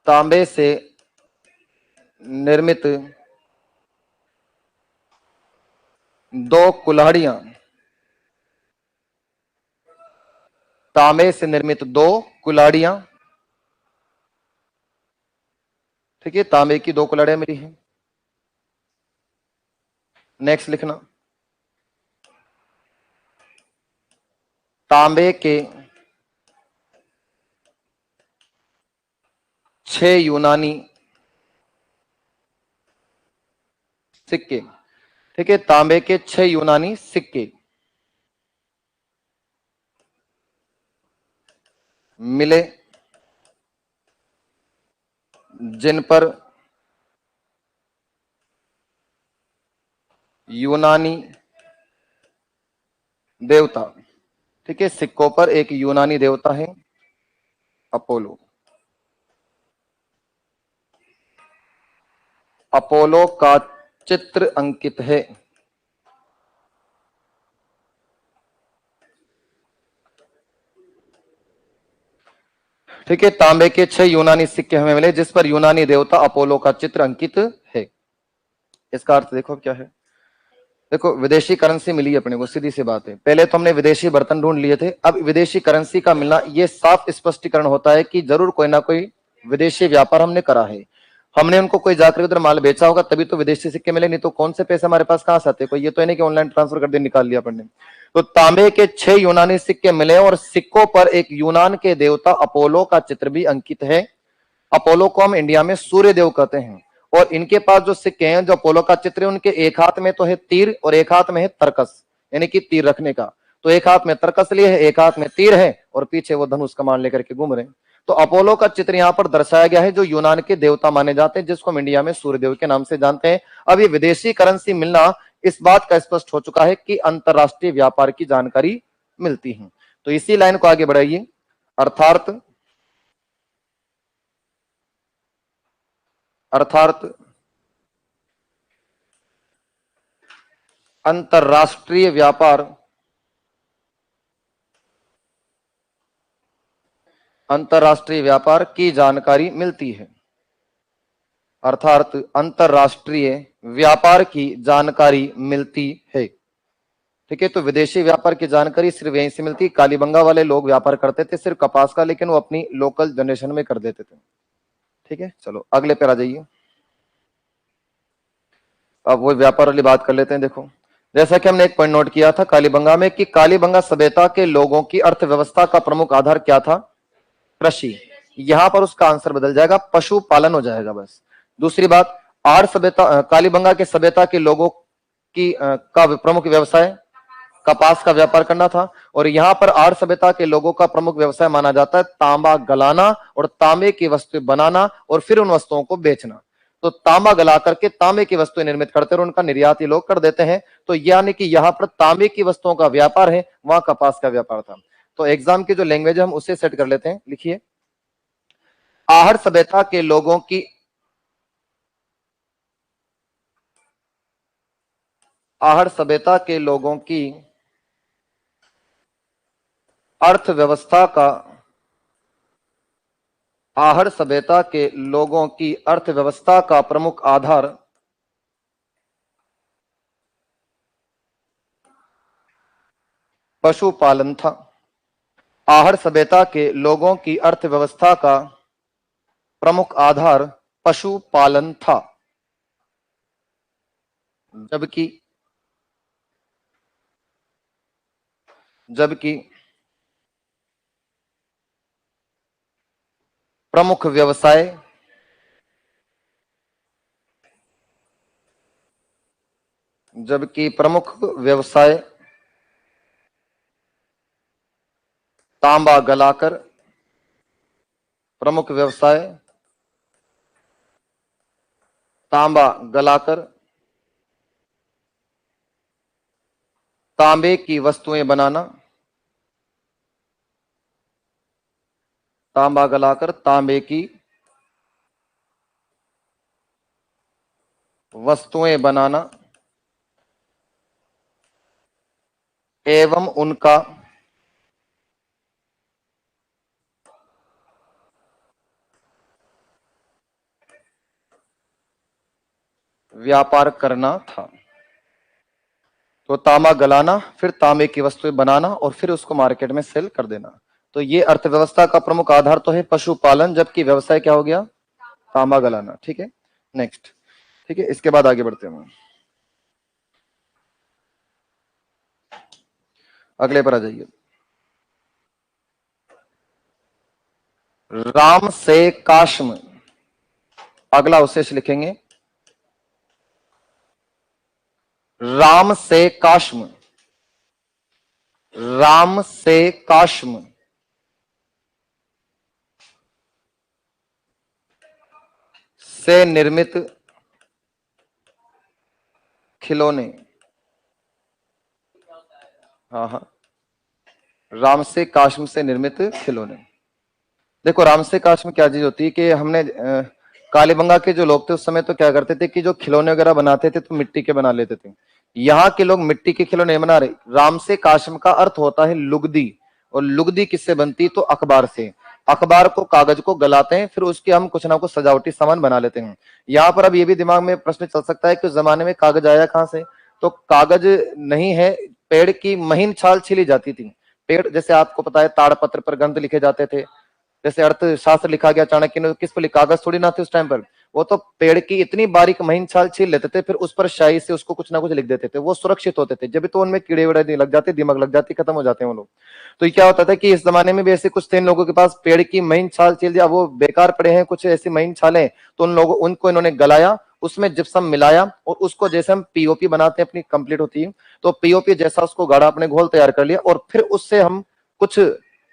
Speaker 1: तांबे से निर्मित दो कुल्हाड़ियां। तांबे से निर्मित दो कुल्हाड़ियां। ठीक है, तांबे की दो कुल्हाड़ियां मिली है। नेक्स्ट लिखना, तांबे के 6 यूनानी सिक्के। ठीक है, तांबे के 6 यूनानी सिक्के मिले, जिन पर यूनानी देवता, ठीक है। सिक्कों पर एक यूनानी देवता है अपोलो। अपोलो का चित्र अंकित है। ठीक है, तांबे के 6 यूनानी सिक्के हमें मिले जिस पर यूनानी देवता अपोलो का चित्र अंकित है। इसका अर्थ देखो क्या है। देखो, विदेशी करेंसी मिली अपने को, सीधी सी बात है। पहले तो हमने विदेशी बर्तन ढूंढ लिए थे, अब विदेशी करेंसी का मिलना यह साफ स्पष्टीकरण होता है कि जरूर कोई ना कोई विदेशी व्यापार हमने करा है। हमने उनको कोई जाकर उधर माल बेचा होगा तभी तो विदेशी सिक्के मिले, नहीं तो कौन से पैसे हमारे पास कहां से आते। कोई ये तो है नहीं कि ऑनलाइन ट्रांसफर कर दिया निकाल लिया अपन ने। तो तांबे के 6 यूनानी सिक्के मिले और सिक्कों पर एक यूनान के देवता अपोलो का चित्र भी अंकित है। अपोलो को हम इंडिया में सूर्य देव कहते हैं। और इनके पास जो सिक्के हैं, जो अपोलो का चित्र है, उनके एक हाथ में तो है तीर और एक हाथ में है तरकस, यानी कि तीर रखने का। तो एक हाथ में तरकस लिए है, एक हाथ में तीर है और पीछे वो धनुष कमान लेकर के घूम रहे हैं। तो अपोलो का चित्र यहां पर दर्शाया गया है, जो यूनान के देवता माने जाते हैं, जिसको हम इंडिया में सूर्यदेव के नाम से जानते हैं। अब ये विदेशी करेंसी मिलना इस बात का स्पष्ट हो चुका है कि अंतरराष्ट्रीय व्यापार की जानकारी मिलती है। तो इसी लाइन को आगे बढ़ाइए। अर्थात अंतरराष्ट्रीय व्यापार, अंतरराष्ट्रीय व्यापार की जानकारी मिलती है। अर्थात अंतरराष्ट्रीय व्यापार की जानकारी मिलती है। ठीक है, तो विदेशी व्यापार की जानकारी सिर्फ यहीं से मिलती है। कालीबंगा वाले लोग व्यापार करते थे सिर्फ कपास का, लेकिन वो अपनी लोकल जनरेशन में कर देते थे। ठीक है, चलो अगले पे आ जाइए। अब वो व्यापार वाली बात कर लेते हैं। देखो, जैसा कि हमने एक पॉइंट नोट किया था कालीबंगा में कि कालीबंगा सभ्यता के लोगों की अर्थव्यवस्था का प्रमुख आधार क्या था? कृषि। यहां पर उसका आंसर बदल जाएगा, पशुपालन हो जाएगा बस। दूसरी बात, आर्य सभ्यता, कालीबंगा के सभ्यता के लोगों की का प्रमुख व्यवसाय कपास का व्यापार करना था। और यहां पर आर्य सभ्यता के लोगों का प्रमुख व्यवसाय माना जाता है तांबा गलाना और तांबे की वस्तुएं बनाना और फिर उन वस्तुओं को बेचना। तो तांबा गला करके तांबे की वस्तुएं निर्मित करते और उनका निर्यात ये लोग कर देते हैं। तो यानी कि यहां पर तांबे की वस्तुओं का व्यापार है, वहां कपास का व्यापार था। तो एग्जाम की जो लैंग्वेज है हम उसे सेट कर लेते हैं। लिखिए, आहर सभ्यता के लोगों की आहर सभ्यता के लोगों की अर्थव्यवस्था का आहर सभ्यता के लोगों की अर्थव्यवस्था का प्रमुख आधार पशुपालन था। आहर सभ्यता के लोगों की अर्थव्यवस्था का प्रमुख आधार पशुपालन था। जबकि जबकि प्रमुख व्यवसाय जबकि प्रमुख व्यवसाय तांबा गलाकर प्रमुख व्यवसाय तांबा गलाकर तांबे की वस्तुएं बनाना, तांबा गलाकर तांबे की वस्तुएं बनाना एवं उनका व्यापार करना था। तो तांबा गलाना, फिर तांबे की वस्तुएं बनाना और फिर उसको मार्केट में सेल कर देना। तो ये अर्थव्यवस्था का प्रमुख आधार तो है पशुपालन, जबकि व्यवसाय क्या हो गया? तांबा गलाना। ठीक है, नेक्स्ट। ठीक है, इसके बाद आगे बढ़ते हैं, अगले पर आ जाइए। राम से काश्म, अगला अवशेष लिखेंगे राम से काश्म। राम से काश्म से निर्मित खिलौने, हाँ हाँ, राम से काश्म से निर्मित खिलौने। देखो राम से काश्म क्या चीज होती है कि हमने कालीबंगा के जो लोग थे उस समय तो क्या करते थे कि जो खिलौने वगैरह बनाते थे तो मिट्टी के बना लेते थे। यहाँ के लोग मिट्टी के खिलौने नहीं बना रहे। राम से काश्म का अर्थ होता है लुगदी, और लुगदी किससे बनती तो अखबार से। अखबार को, कागज को गलाते हैं, फिर उसके हम कुछ ना कुछ सजावटी सामान बना लेते हैं। यहाँ पर अब ये भी दिमाग में प्रश्न चल सकता है कि उस जमाने में कागज आया कहां से। तो कागज नहीं है, पेड़ की महीन छाल छीली जाती थी। पेड़, जैसे आपको पता है ताड़ पत्र पर ग्रंथ लिखे जाते थे, जैसे अर्थशास्त्र लिखा गया चाणक्य ने, किस पर कागज थोड़ी ना थे उस टाइम पर। वो तो पेड़ की इतनी बारीक महीन छाल छील लेते थे, फिर उस पर शाही से उसको कुछ ना कुछ लिख देते थे। वो सुरक्षित होते थे, जब तो उनमें कीड़े वीड़े नहीं लग जाते, दिमाग लग जाती, खत्म हो जाते हैं वो लोग। तो ये क्या होता था कि इस जमाने में भी ऐसे कुछ थे लोगों के पास पेड़ की महीन छाल छील दिया, वो बेकार पड़े हैं कुछ ऐसी महीन छालें, तो उन लोगों उनको इन्होंने गलाया, उसमें जिप्सम मिलाया, और उसको जैसे हम पीओपी बनाते हैं अपनी कंप्लीट होती है, तो पीओपी जैसा उसको गाढ़ा अपने घोल तैयार कर लिया, और फिर उससे हम कुछ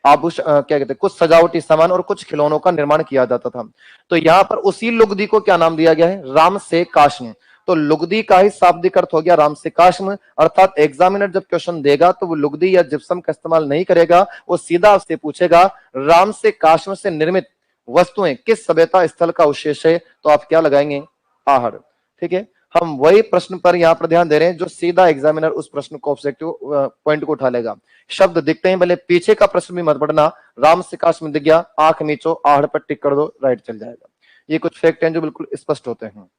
Speaker 1: आभूषण क्या कहते हैं, कुछ सजावटी सामान और कुछ खिलौनों का निर्माण किया जाता था। तो यहाँ पर उसी लुगदी को क्या नाम दिया गया है, राम से काश्म। तो लुगदी का ही शाब्दिक अर्थ हो गया राम से काश्म, अर्थात एग्जामिनर जब क्वेश्चन देगा तो वो लुगदी या जिप्सम का इस्तेमाल नहीं करेगा, वो सीधा आपसे पूछेगा राम से काश्म से निर्मित वस्तुएं किस सभ्यता स्थल का अवशेष है, तो आप क्या लगाएंगे, आहड़। ठीक है, हम वही प्रश्न पर यहाँ पर ध्यान दे रहे हैं जो सीधा एग्जामिनर उस प्रश्न को ऑब्जेक्टिव पॉइंट को उठा लेगा। शब्द दिखते हैं भले पीछे का प्रश्न भी मत पढ़ना, राम से काश्म दिख गया, आंख नीचो, आहड़ पर टिक कर दो, राइट चल जाएगा। ये कुछ फैक्ट हैं जो बिल्कुल स्पष्ट होते हैं।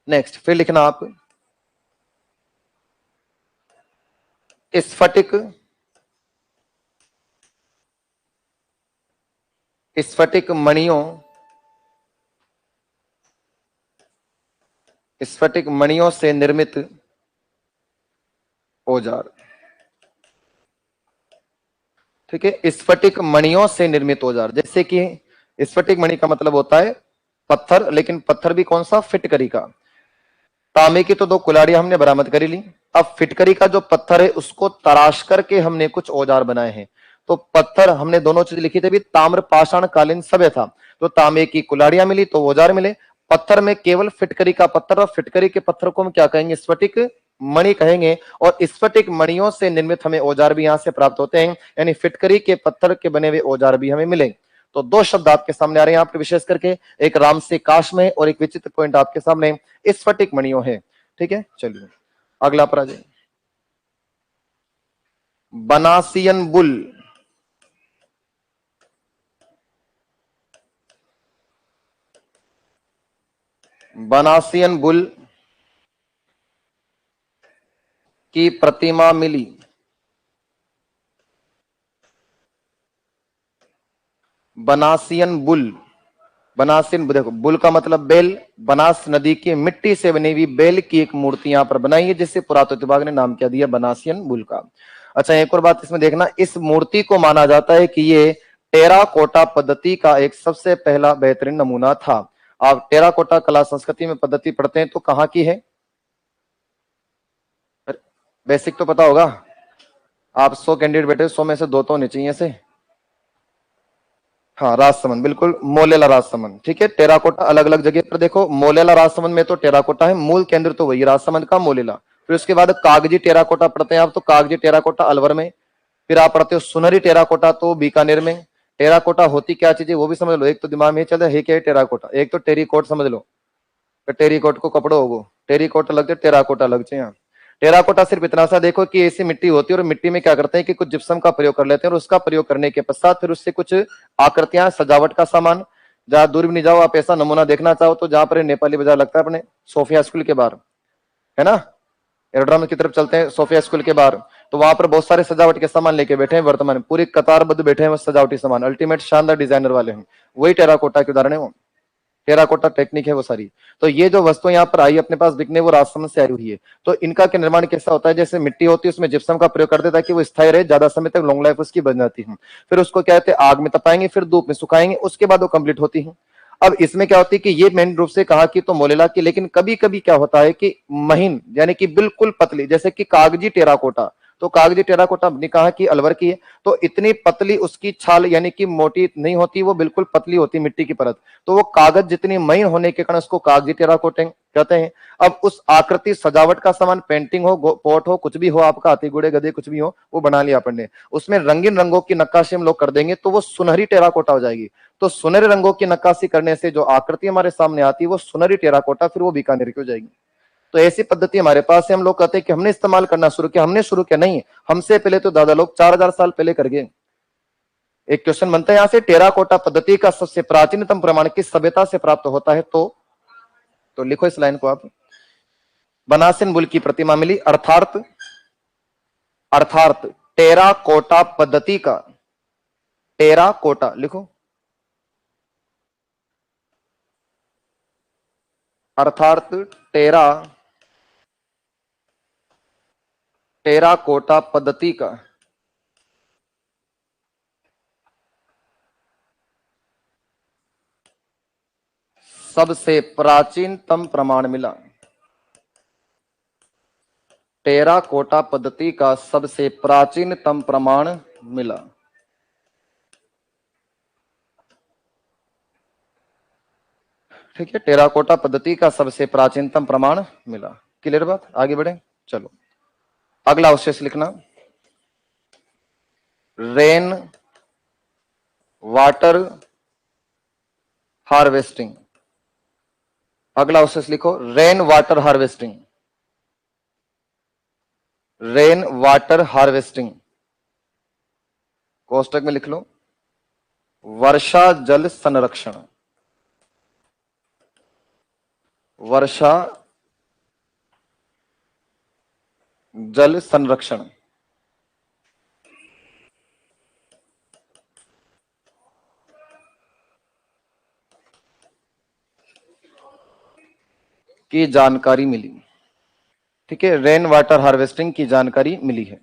Speaker 1: नेक्स्ट फिर लिखना आप, स्फटिक, स्फटिक मणियों, स्फटिक मणियों से निर्मित औजार। ठीक है, स्फटिक मणियों से निर्मित औजार, जैसे कि स्फटिक मणि का मतलब होता है पत्थर, लेकिन पत्थर भी कौन सा, फिटकरी का। तांबे की तो 2 कुल्हाड़ियां हमने बरामद करी ली, अब फिटकरी का जो पत्थर है उसको तराश करके हमने कुछ औजार बनाए हैं। तो पत्थर हमने दोनों चीज लिखी थी, ताम्र पाषाण कालीन सभ्य था, तो तांबे की कुल्हाड़ियां मिली तो औजार मिले। पत्थर में केवल फिटकरी का पत्थर, और फिटकरी के पत्थर को हम क्या कहेंगे, स्फटिक मणि कहेंगे, और स्फटिक मणियों से निर्मित हमें औजार भी यहां से प्राप्त होते हैं, यानी फिटकरी के पत्थर के बने हुए औजार भी हमें मिले। तो 2 शब्द आपके सामने आ रहे हैं यहाँ पर विशेष करके, एक राम से काश्म है और एक विचित्र पॉइंट आपके सामने स्फटिक मणियों है। ठीक है, चलिए अगला पर आ जाए, बनासियन बुल। बनासियन बुल की प्रतिमा मिली। बनासियन बुल, बनासियन, देखो बुल का मतलब बेल, बनास नदी की मिट्टी से बनी हुई बेल की एक मूर्ति यहां पर बनाई है, जिससे पुरातत्व विभाग ने नाम क्या दिया, बनासियन बुल का। अच्छा एक और बात इसमें देखना, इस मूर्ति को माना जाता है कि ये टेराकोटा पद्धति का एक सबसे पहला बेहतरीन नमूना था। आप टेराकोटा कला संस्कृति में पद्धति पढ़ते हैं तो कहां की है, बेसिक तो पता होगा। आप 100 कैंडिडेट बैठे, 100 में से 2 तो होने चाहिए से। हाँ राजसमंद, बिल्कुल मोलेला राजसमंद। ठीक है, टेराकोटा अलग अलग जगह पर देखो, मोलेला राजसमंद में तो टेराकोटा है, मूल केंद्र तो वही राजसमंद का मोलेला। फिर उसके बाद कागजी टेराकोटा पढ़ते हैं आप, तो कागजी टेराकोटा अलवर में। फिर आप पढ़ते हो सुनहरी टेराकोटा तो बीकानेर में। टेराकोटा होती क्या चीज है वो भी समझ लो, एक तो दिमाग में चल रहा है क्या टेराकोटा, एक तो टेरिकोट समझ लो, टेरिकोट को कपड़ो होगो, टेरिकोट लगते, टेराकोटा लगते हैं। टेराकोटा सिर्फ इतना सा देखो कि ऐसी मिट्टी होती है, और मिट्टी में क्या करते हैं कि कुछ जिप्सम का प्रयोग कर लेते हैं, और उसका प्रयोग करने के पश्चात फिर उससे कुछ आकृतियां, सजावट का सामान, जहां दूर भी नहीं जाओ आप ऐसा नमूना देखना चाहो तो जहां पर नेपाली बाजार लगता है अपने सोफिया स्कूल के बाहर, है ना, एरोड्राम की तरफ चलते हैं सोफिया स्कूल के बाहर, तो वहां पर बहुत सारे सजावट के सामान लेके बैठे हैं, वर्तमान में पूरी कतारबद्ध बैठे हैं सजावटी सामान, अल्टीमेट शानदार डिजाइनर वाले हैं, वही टेराकोटा के उदाहरण है वो, टेराकोटा टेक्निक है वो सारी। तो ये जो वस्तु यहाँ पर आई अपने पास बिकने, वो राजसमंद से आई हुई है। तो इनका के निर्माण कैसा होता है, जैसे मिट्टी होती है उसमें जिप्सम का प्रयोग करते ताकि वो स्थायी रहे, ज्यादा समय तक लॉन्ग लाइफ उसकी बन जाती है। फिर उसको क्या कहते हैं, आग में तपाएंगे, फिर धूप में सुखाएंगे, उसके बाद वो कंप्लीट होती है। अब इसमें क्या होती है कि ये मेन रूप से कहा कि तो मोलेला की, लेकिन कभी कभी क्या होता है कि महीन यानी कि बिल्कुल पतली, जैसे कि कागजी टेराकोटा, तो कागजी टेराकोटा हमने कहा कि अलवर की है, तो इतनी पतली उसकी छाल यानी कि मोटी नहीं होती, वो बिल्कुल पतली होती मिट्टी की परत, तो वो कागज जितनी महीन होने के कारण उसको कागजी टेराकोटा कहते हैं। अब उस आकृति सजावट का सामान, पेंटिंग हो, पोट हो, कुछ भी हो आपका, हाथी घोड़े गधे कुछ भी हो, वो बना लिया अपन ने, उसमें रंगीन रंगों की नक्काशी हम लोग कर देंगे तो वो सुनहरी टेराकोटा हो जाएगी। तो सुनहरे रंगों की नक्काशी करने से जो आकृति हमारे सामने आती है वो सुनहरी टेराकोटा, फिर वो बीकानेर की हो जाएगी। तो ऐसी पद्धति हमारे पास है। हम लोग कहते हैं कि हमने इस्तेमाल करना शुरू किया, हमने शुरू किया नहीं, हमसे पहले तो दादा लोग 4000 साल पहले कर गए। एक क्वेश्चन बनता है यहां से, टेराकोटा पद्धति का सबसे प्राचीनतम प्रमाण किस सभ्यता से प्राप्त होता है? तो लिखो इस लाइन को आप, बनासिन बुल की प्रतिमा मिली, अर्थात टेराकोटा पद्धति का, टेराकोटा लिखो, अर्थात टेराकोटा पद्धति का सबसे प्राचीनतम प्रमाण मिला। टेराकोटा पद्धति का सबसे प्राचीनतम प्रमाण मिला। ठीक है, टेराकोटा पद्धति का सबसे प्राचीनतम प्रमाण मिला। क्लियर बात? आगे बढ़े, चलो अगला अवशेष लिखना, रेन वाटर हार्वेस्टिंग। अगला अवशेष लिखो, rain water harvesting. Rain water harvesting कोष्टक में लिख लो, वर्षा जल संरक्षण। वर्षा जल संरक्षण की जानकारी मिली। ठीक है, रेन वाटर हार्वेस्टिंग की जानकारी मिली है।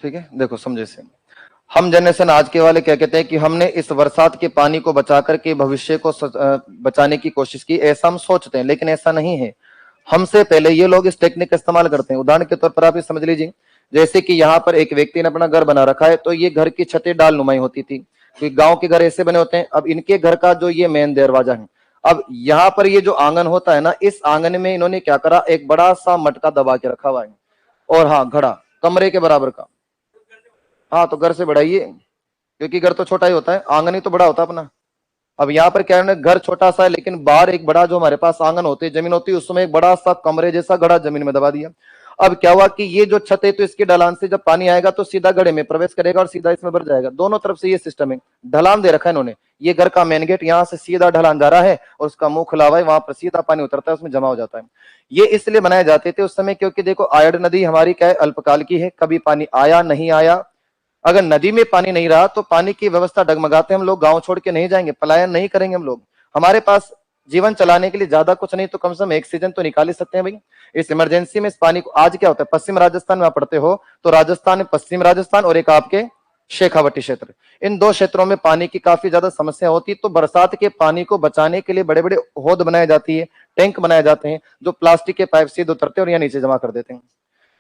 Speaker 1: ठीक है, देखो समझे से, हम जनरेशन आज के वाले क्या कहते हैं कि हमने इस बरसात के पानी को बचा करके भविष्य को बचाने की कोशिश की, ऐसा हम सोचते हैं, लेकिन ऐसा नहीं है। हमसे पहले ये लोग इस टेक्निक का इस्तेमाल करते हैं। उदाहरण के तौर पर आप ये समझ लीजिए, जैसे कि यहाँ पर एक व्यक्ति ने अपना घर बना रखा है, तो ये घर की छतें डाल नुमाई होती थी, क्योंकि गांव के घर ऐसे बने होते हैं। अब इनके घर का जो ये मेन दरवाजा है, अब यहाँ पर ये जो आंगन होता है ना, इस आंगन में इन्होंने क्या करा, एक बड़ा सा मटका दबा के रखा हुआ है, और हाँ घड़ा कमरे के बराबर का। हाँ तो घर से बढ़ाइए, क्योंकि घर तो छोटा ही होता है, आंगन ही तो बड़ा होता है अपना। अब यहाँ पर क्या है, घर छोटा सा है, लेकिन बाहर एक बड़ा जो हमारे पास आंगन होती है, जमीन होती है, उसमें एक बड़ा सा कमरे जैसा घड़ा जमीन में दबा दिया। अब क्या हुआ कि ये जो छत है, तो इसके ढलान से जब पानी आएगा तो सीधा घड़े में प्रवेश करेगा और सीधा इसमें भर जाएगा। दोनों तरफ से ये सिस्टम है, ढलान दे रखा है इन्होंने। ये घर का मेन गेट, यहाँ से सीधा ढलान जा रहा है और उसका मुंह खुला हुआ है, वहां पर सीधा पानी उतरता है, उसमें जमा हो जाता है। ये इसलिए बनाए जाते थे उस समय, क्योंकि देखो आयड़ नदी हमारी क्या है, अल्पकाल की है, कभी पानी आया नहीं आया। अगर नदी में पानी नहीं रहा तो पानी की व्यवस्था डगमगाते, हम लोग गांव छोड़ के नहीं जाएंगे, पलायन नहीं करेंगे हम लोग। हमारे पास जीवन चलाने के लिए ज्यादा कुछ नहीं तो कम से कम एक सीजन तो निकाल ही सकते हैं भाई। इस इमरजेंसी में इस पानी को, आज क्या होता है, पश्चिम राजस्थान में आप पढ़ते हो तो राजस्थान में, पश्चिम राजस्थान और एक आपके शेखावटी क्षेत्र, इन दो क्षेत्रों में पानी की काफी ज्यादा समस्या होती है। तो बरसात के पानी को बचाने के लिए बड़े बड़े हौद बनाए जाती है, टैंक बनाए जाते हैं, जो प्लास्टिक के पाइप सीधे उतरते हैं और यहाँ नीचे जमा कर देते हैं।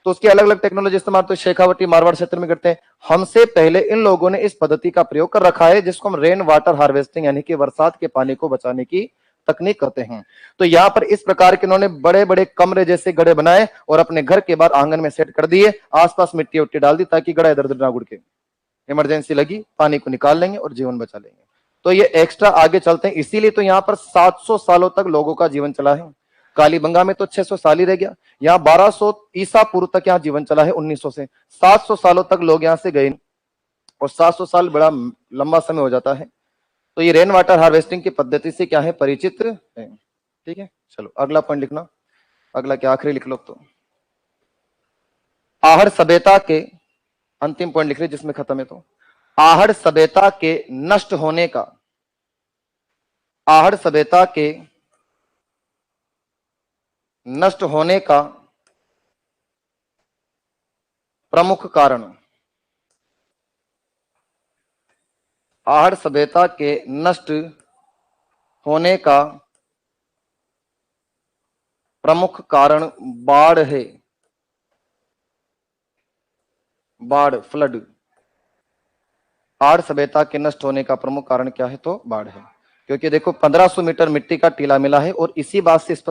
Speaker 1: तो उसकी अलग अलग टेक्नोलॉजी इस्तेमाल तो शेखावटी मारवाड़ क्षेत्र में करते हैं। हमसे पहले इन लोगों ने इस पद्धति का प्रयोग कर रखा है, जिसको हम रेन वाटर हार्वेस्टिंग यानी कि बरसात के पानी को बचाने की तकनीक कहते हैं। तो यहाँ पर इस प्रकार के इन्होंने बड़े बड़े कमरे जैसे गड्ढे बनाए और अपने घर के बाहर आंगन में सेट कर दिए, आसपास मिट्टी उट्टी डाल दी ताकि गड्ढा इधर उधर ना गुड़ के, इमरजेंसी लगी पानी को निकाल लेंगे और जीवन बचा लेंगे। तो ये एक्स्ट्रा आगे चलते हैं, इसीलिए तो यहाँ पर 700 सालों तक लोगों का जीवन चला है। कालीबंगा में तो 600 साल ही रह गया, यहाँ 1200 ईसा पूर्व तक यहाँ जीवन चला है, 1900 से 700 सालों तक लोग यहाँ से गए, और 700 साल बड़ा लंबा समय हो जाता है। तो ये रेन वाटर हार्वेस्टिंग की पद्धति से क्या है, परिचित है। ठीक है, चलो अगला पॉइंट लिखना, अगला क्या आखिरी लिख लो। तो आहड़ सभ्यता के अंतिम पॉइंट लिख रहे जिसमें खत्म है, तो आहड़ सभ्यता के नष्ट होने का, आहड़ सभ्यता के नष्ट होने का प्रमुख कारण, आहड़ सभ्यता के नष्ट होने का प्रमुख कारण बाढ़ है, बाढ़, फ्लड। आड़ सभ्यता के नष्ट होने का प्रमुख कारण क्या है? तो बाढ़ है, क्योंकि देखो 1500 मीटर मिट्टी का टीला मिला है और इसी बात से स्पष्ट